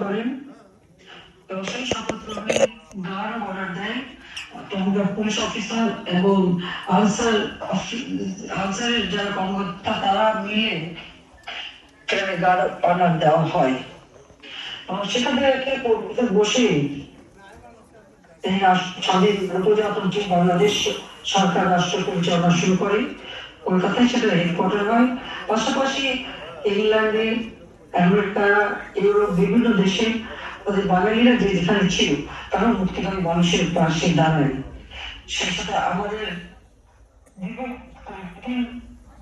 করেন এবং সেই শপথ গ্রহণে গার্ড অর্ডার দেয় তখনকার পুলিশ অফিসার এবং আনসারের যারা কর্মকর্তা তারা মিলে সেখানে গার্ড অর্ডার দেওয়া হয় এবং সেখানে বসে তিনি স্বাধীন প্রজাতন্ত্রী বাংলাদেশ সরকার রাষ্ট্র পরিচালনা শুরু করে। কলকাতায় সেটা হেডকোয়ার্টার হয়। পাশাপাশি ইংল্যান্ডে, আমেরিকা, ইউরোপ বিভিন্ন দেশে তাদের বাঙালিরা যে যেখানে ছিল তারা মুক্তিকামী মানুষের পাশে দাঁড়ায়। সেই সাথে আমাদের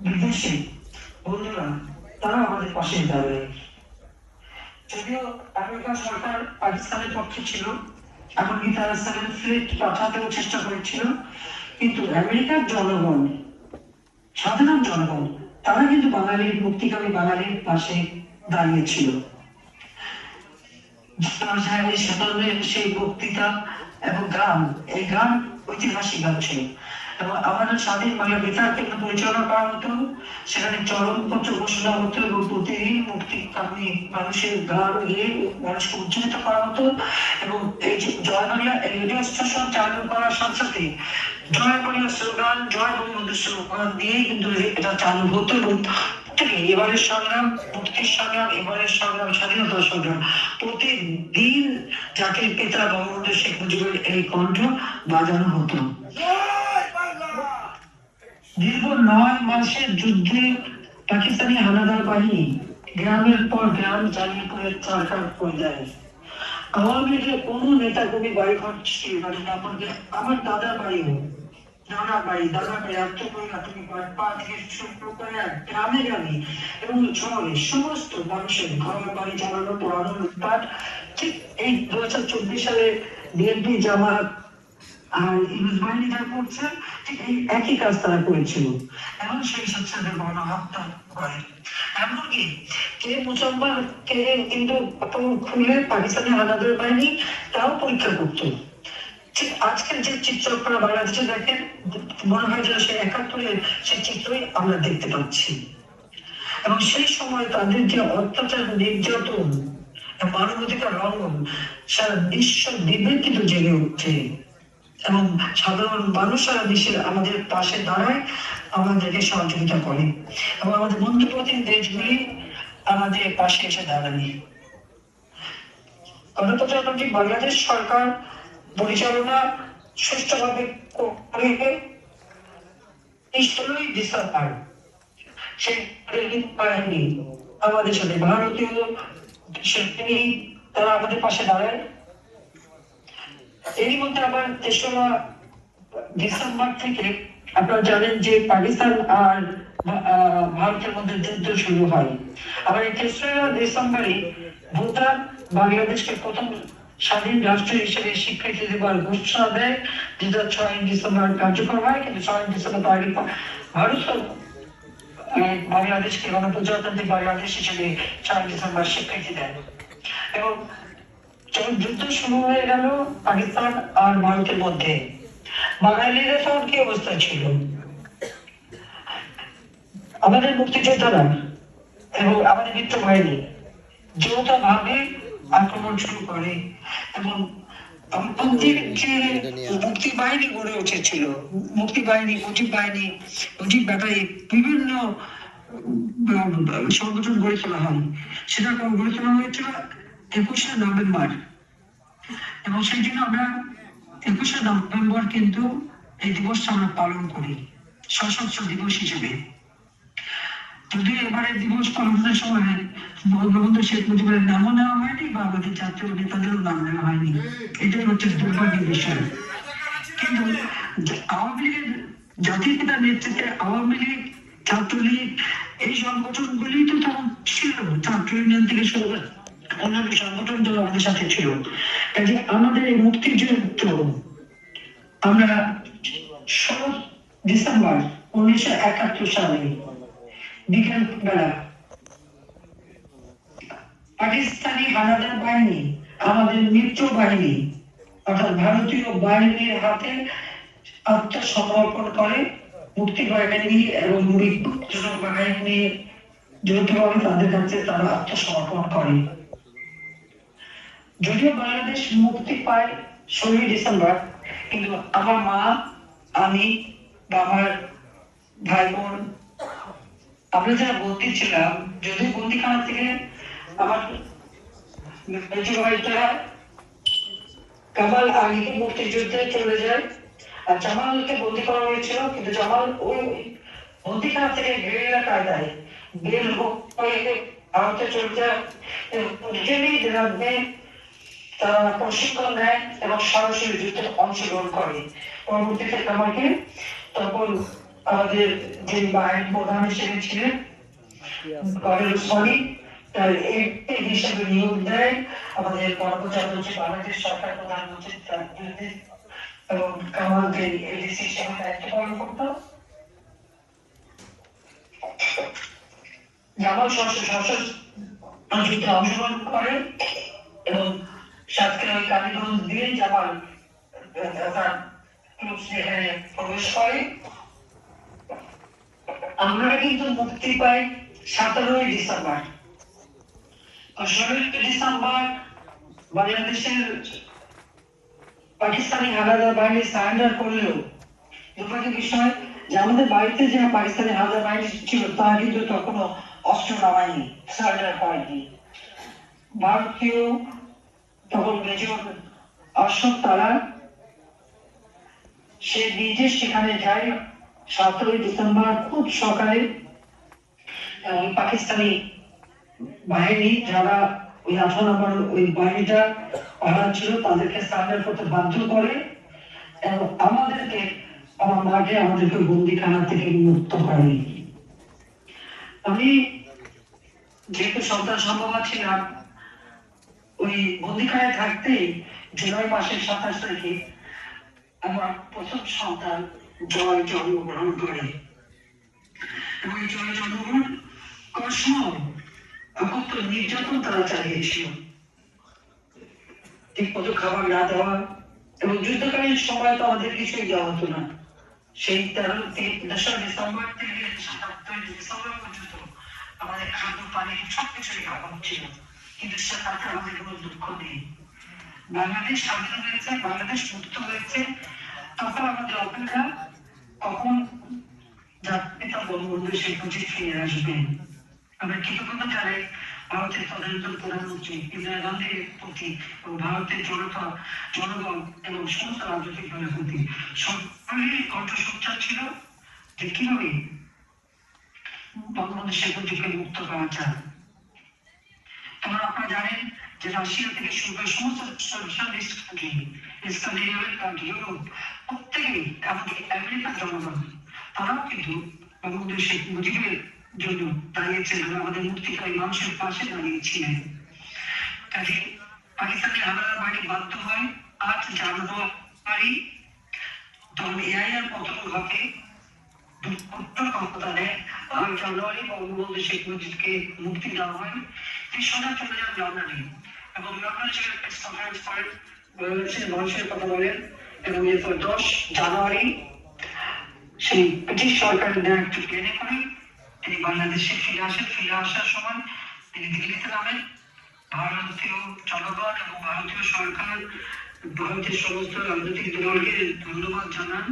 বিদেশি বন্ধুরা তারা আমাদের পাশে দাঁড়ায়। যদিও আমেরিকান সরকার পাকিস্তানের পক্ষে ছিল, এমনকি তারা সেভেন ফ্লিট পাঠাতেও চেষ্টা করেছিল, কিন্তু আমেরিকার জনগণ, সাধারণ জনগণ তারা কিন্তু বাঙালির মুক্তিকামী বাঙালির পাশে দাঁড়িয়েছিল। সেই বক্তৃতা এবং গান, এই গান ঐতিহাসিক গান ছিল এবং আমাদের স্বাধীন বাংলা বেতার কেন্দ্র পরিচালনা করা হতো। সেখানে চরমপত্র ঘোষণা হতো এবং প্রতিদিন মুক্তিকামী মানুষের গান গেয়ে মানুষকে উজ্জীবিত করা হতো এবং এই জয় বাংলা রেডিও স্টেশন চালু করার সাথে সাথে জয় বাংলা স্লোগান, জয় বঙ্গবন্ধু স্লোগান দিয়ে কিন্তু এটা চালু হতো এবং এবারের সংগ্রাম, মুক্তির সংগ্রাম, এবারের সংগ্রাম, স্বাধীনতার সংগ্রাম, প্রতিদিন জাতির পিতা বঙ্গবন্ধু শেখ মুজিবের এই কণ্ঠ বাজানো হতো। দীর্ঘ 9 মাসের যুদ্ধে পাকিস্তানি হানাদার বাহিনী গ্রামের পর গ্রাম জ্বালিয়ে পুড়ে ছারখার করে দেয়। আওয়ামী লীগের কোনো নেতা কবি বাড়ি ঘর ছিল না, আমার দাদার বাড়িও, নানা বাড়ি, দাদা বাড়ি, আত্মীয় পা থেকে শুরু করে গ্রামে গ্রামে এবং শহরে সমস্ত মানুষের ঘর বাড়ি জ্বালানো, পোড়ানো, লুটপাট। ঠিক এই 2024 সালে বিএনপি, জামাত আর ইউনুস বাহিনী যা করছে ঠিক এই একই কাজ তারা করেছিল এবং সেই সাথে গণহত্যা করে। এমনকি কে মুসলমান কে কিন্তু খুলে পাকিস্তানি হানাদার বাহিনী তাও পরীক্ষা করতো। ঠিক আজকের যে চিত্র আপনারা বাংলাদেশে দেখেন, মনে হয় যেন সেই 71-এর সেই চিত্রই আমরা দেখতে পাচ্ছি এবং সেই সময় তাদের যে অত্যাচার, নির্যাতন, মানবাধিকার লঙ্ঘন সারা বিশ্ব বিবেক কিন্তু জেগে উঠছে এবং সাধারণ মানুষ সারা বিশ্বের আমাদের পাশে দাঁড়ায়, আমাদেরকে সহযোগিতা করে এবং আমাদের বন্ধুপ্রতিম দেশগুলি আমাদের পাশে এসে দাঁড়ায়। গণপ্রজাতন্ত্রী বাংলাদেশ সরকার পরিচালনা সুষ্ঠুভাবে করে 16ই ডিসেম্বর সেই বাহিনী আমাদের সাথে, ভারতীয় সেনাবাহিনী তারা আমাদের পাশে দাঁড়ায়। এরই মধ্যে আবার 3রা ডিসেম্বর থেকে আপনারা জানেন যে পাকিস্তান আর ভারতের মধ্যে যুদ্ধ শুরু হয়। আবার এই 3রা ডিসেম্বরে ভুটান বাংলাদেশকে প্রথম স্বাধীন রাষ্ট্র হিসেবে স্বীকৃতি দেওয়ার ঘোষণা দেয়, যেটা 6 ডিসেম্বর কার্যকর হয়। কিন্তু 6 ডিসেম্বর ভারত বাংলাদেশকে গণপ্রজাতন্ত্রী বাংলাদেশ হিসেবে 4 ডিসেম্বর স্বীকৃতি দেয় এবং যখন যুদ্ধ শুরু হয়ে গেল পাকিস্তান আর ভারতের মধ্যে, বাঙালিদের তখন কি অবস্থা ছিল? আমাদের মুক্তিযোদ্ধারা এবং আমাদের মিত্র বাহিনী যৌথ ভাবে আক্রমণ শুরু করে এবং মুক্তি বাহিনী গড়ে উঠেছিল, মুক্তি বাহিনী, মুজিব বাহিনী, মুজিব ব্যাটারি, বিভিন্ন সংগঠন গড়ে তোলা হয়। সেটা গড়ে তোলা হয়েছিল 21শে নভেম্বর এবং সেই জন্য আমরা 21শে নভেম্বর কিন্তু এই দিবসটা আমরা পালন করি সশস্ত্র দিবস হিসেবে। যদিও এবারে দিবস পালনের সময় বঙ্গবন্ধু শেখ মুজিবের নামও নেওয়া হয়নি বা আমাদের জাতীয় নেতাদেরও নাম নেওয়া হয়নি, এটাই হচ্ছে দুর্ভাগ্যের বিষয়। কিন্তু আওয়ামী লীগের জাতীয় নেতার নেতৃত্বে আওয়ামী লীগ, ছাত্রলীগ এই সংগঠনগুলি তো তখন ছিল, ছাত্র ইউনিয়ন থেকে শুরু করে অন্যান্য সংগঠন তো আমাদের সাথে ছিল। কাজে আমাদের এই মুক্তিযুদ্ধ আমরা 16 ডিসেম্বর 1971 সালে বিকেল বেলা পাকিস্তানি হানাদার বাহিনী আমাদের মিত্র বাহিনী অর্থাৎ ভারতীয় বাহিনীর হাতে আত্মসমর্পণ করে। মুক্তি বাহিনী এবং বাহিনী যৌথভাবে তাদের কাছে তারা আত্মসমর্পণ করে যদিও বাংলাদেশ মুক্তি পায় 16 ডিসেম্বর, কিন্তু আমার মা, আমি বা আমার ভাই বোন, আমরা যারা বন্দী ছিলাম, যদিও বন্দিখানা থেকে আমার মেজো ভাইটা কামাল আলীকে মুক্তিযুদ্ধে চলে যায়, আর জামালকে বন্দি করা হয়েছিল, কিন্তু জামাল ওই বন্দিখানা থেকে গেরিলা কায়দায় বের হয়ে ভারতে চলে যায়। নিজেরই রাজ্যে তারা প্রশিক্ষণ নেয় এবং সরাসরি যুদ্ধে অংশগ্রহণ করে। পরবর্তীতে কামালকে তখন আমাদের যে বাহিনী প্রধান হিসেবে ছিলেন তার এমপি হিসেবে নিয়োগ দেয় আমাদের গণপ্রজাতন্ত্রী বাংলাদেশ সরকার প্রধানমন্ত্রী এবং কামালকে এডিসি হিসেবে দায়িত্ব পালন করত। জামাল সশস্ত্র যুদ্ধে অংশগ্রহণ করে এবং সাতক্ষীরা ওই কালীগঞ্জ দিয়ে জামাল প্রবেশ করে। আমরা কিন্তু মুক্তি পাই 17 ডিসেম্বর। 16 ডিসেম্বর বাংলাদেশের পাকিস্তানি হানাদার বাহিনী সারেন্ডার করলেও দুর্ভাগ্যের বিষয় যে আমাদের বাড়িতে যে পাকিস্তানি হানাদার বাহিনী ছিল তারা কিন্তু তখনও অস্ত্র নামায়নি, সারেন্ডার করেনি। ভারতীয় তখন মেজর অশোক তারা সে নিজে সেখানে যায় 17 ডিসেম্বর খুব সকালে। পাকিস্তানি বাহিনী যারা ওই 18 নম্বর ওই বাহিনীটা পাহারা ছিল তাদেরকে সারেন্ডার করতে বাধ্য করে এবং আমাদেরকে আমার মাকে আমাদেরকে বন্দিখানা থেকে মুক্ত করে। আমি যেহেতু সন্তান সম্ভবা ছিলাম, ওই বন্দিখানায় থাকতে জুলাই মাসের 27 তারিখে আমার প্রথম সন্তান জয় জন্মগ্রহণ করে এবং এই জয় জন্মগ্রহণ করার সময় অকথ্য নির্যাতন তারা চালিয়েছিল। ঠিক মতো খাবার না দেওয়া এবং যুদ্ধকালীন সময় তো আমাদের কিছুই দেওয়া হতো না। সেই 3 ডিসেম্বর থেকে 27 ডিসেম্বর পর্যন্ত আমাদের খাদ্য পানি সবকিছুই খাওয়া হচ্ছিল, কিন্তু সে তাতে আমাদের কোনো দুঃখ নেই। বাংলাদেশ স্বাধীন হয়েছে, বাংলাদেশ মুক্ত হয়েছে, তখন আমাদের অপেক্ষা কখন জাতির পিতা বঙ্গবন্ধু শেখ মুজিব ফিরে আসবেন। আমরা কৃতজ্ঞতা জানাই ভারতের প্রধানমন্ত্রী ইন্দিরা গান্ধীর প্রতি এবং ভারতের জনগণ এবং সমস্ত রাজনৈতিক দলের প্রতি সকলেরই কণ্ঠস্বর ছিল যে কিভাবে বঙ্গবন্ধু শেখ মুজিবকে মুক্ত করা যায়। তখন আপনারা জানেন যে রাশিয়া থেকে শুরু করে সমস্ত socialist country, Scandinavian country, Europe প্রত্যেকেই এমনকি আমেরিকার জনগণ তারাও কিন্তু বঙ্গবন্ধু শেখ মুজিবের জন্য দাঁড়িয়েছিলেন, আমাদের মুক্তিকামী মানুষের পাশে দাঁড়িয়েছিলেন। কাজে পাকিস্তানি হানাদার বাহিনী বাধ্য হয় 8 জানুয়ারি তখন এআইআর পতন ঘটে উত্তর ক্ষমতায় 8 জানুয়ারি বঙ্গবন্ধু শেখ মুজিবকে মুক্তি দেওয়া হয়। তিনি সোজা চলে যান লন্ডনে এবং লন্ডনে সেখানে প্রেস কনফারেন্স করেন, বাংলাদেশের মানুষের কথা বলেন এবং এরপর 10 জানুয়ারি সেই ব্রিটিশ সরকারের দায়িত্ব টেনে করে তিনি বাংলাদেশে ফিরে আসেন। ফিরে আসার সময় তিনি দিল্লিতে নামেন। ভারতীয় জনগণ এবং ভারতীয় সরকার ভারতের সমস্ত রাজনৈতিক দলকে ধন্যবাদ জানান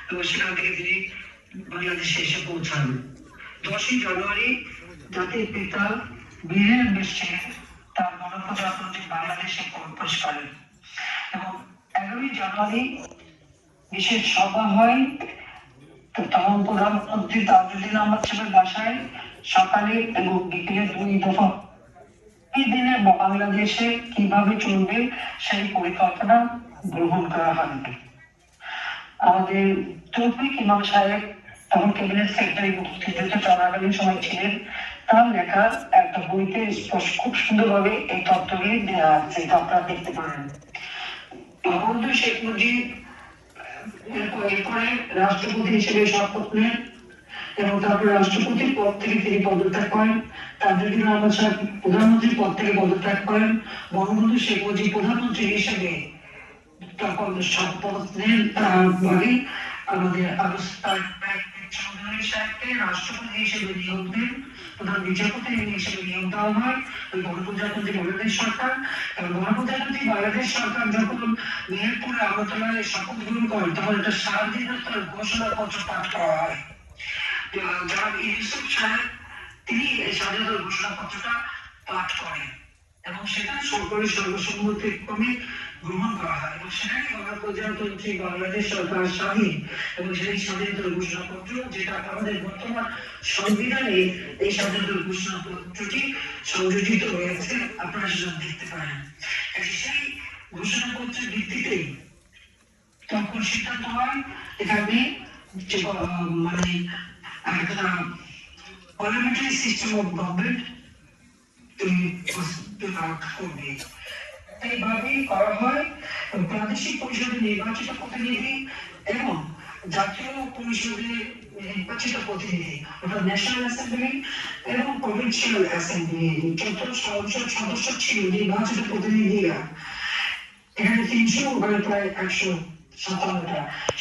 এবং সেখান থেকে তিনি বাংলাদেশে এসে পৌঁছান। 10 জানুয়ারি জাতির পিতা বীরের বেশে তার গণপ্রজাতন্ত্রী বাংলাদেশে প্রবেশ করেন এবং 11 জানুয়ারি বিশেষ সভা হয়। তখন প্রধানমন্ত্রী তাজউদ্দিন আহমদ সাহেবের বাসায় সকালে এবং বিকেলে 2 দফা এই দিনে বাংলাদেশে কিভাবে চলবে সেই পরিকল্পনা গ্রহণ করা হয়। আমাদের তৌফিক ইমাম সাহেব তখন ক্যাবিনেট সেক্রেটারি মুক্তিযুদ্ধ চলাকালীন সময় ছিলেন, তার লেখা একটা বইতে খুব সুন্দরভাবে এই তত্ত্বগুলি দেওয়া আছে, এটা আপনারা দেখতে পারেন। বঙ্গবন্ধু শেখ মুজিব এরপরে রাষ্ট্রপতি হিসেবে শপথ নেন এবং তারপরে রাষ্ট্রপতির পদ থেকে তিনি পদত্যাগ করেন। তাজউদ্দিন আহমদ সাহেব প্রধানমন্ত্রীর পদ থেকে পদত্যাগ করেন। বঙ্গবন্ধু শেখ মুজিব প্রধানমন্ত্রী হিসেবে তখন শপথ নেন। তারপরে আমাদের চৌধুরী সাহেবকে রাষ্ট্রপতি হিসেবে নিয়োগ দেন, প্রধান বিচারপতি হিসেবে নিয়োগ দেওয়া হয় ওই গণপ্রজাতন্ত্রী বাংলাদেশ সরকার। এবং গণপ্রজাতন্ত্রী বাংলাদেশ সরকার যখন মেহেরপুরে আগরতলায় শপথ গ্রহণ করেন তখন একটা স্বাধীনতার ঘোষণাপত্র পাঠ করা হয়। জনাব ইউসুফ সাহেব তিনি এই স্বাধীনতার ঘোষণাপত্রটা পাঠ করেন এবং সেটা সরকারি সর্বসম্মতিক্রমে গ্রহণ করা হয় এবং সেখানে গণপ্রজাতন্ত্রী বাংলাদেশ সরকার স্বাধীন এবং সেই স্বাধীনতার ঘোষণাপত্র যেটা আমাদের বর্তমান সংবিধানে এই স্বাধীনতার ঘোষণাপত্রটি সংযোজিত হয়েছে, আপনারা সেটা দেখতে পারেন। সেই ঘোষণাপত্রের ভিত্তিতেই তখন সিদ্ধান্ত হয় এখানে মানে একটা পার্লামেন্টারি সিস্টেম অফ গভর্নমেন্ট করবে। এইভাবেই করা হয়। প্রাদেশিক পরিষদে নির্বাচিত প্রতিনিধি এবং জাতীয় পরিষদে নির্বাচিত প্রতিনিধি অর্থাৎ ন্যাশনাল অ্যাসেম্বলি এবং প্রভিন্সিয়াল অ্যাসেম্বলি যত সংসদ সদস্য ছিল নির্বাচিত প্রতিনিধিরা এখানে 300 প্রায় 157টা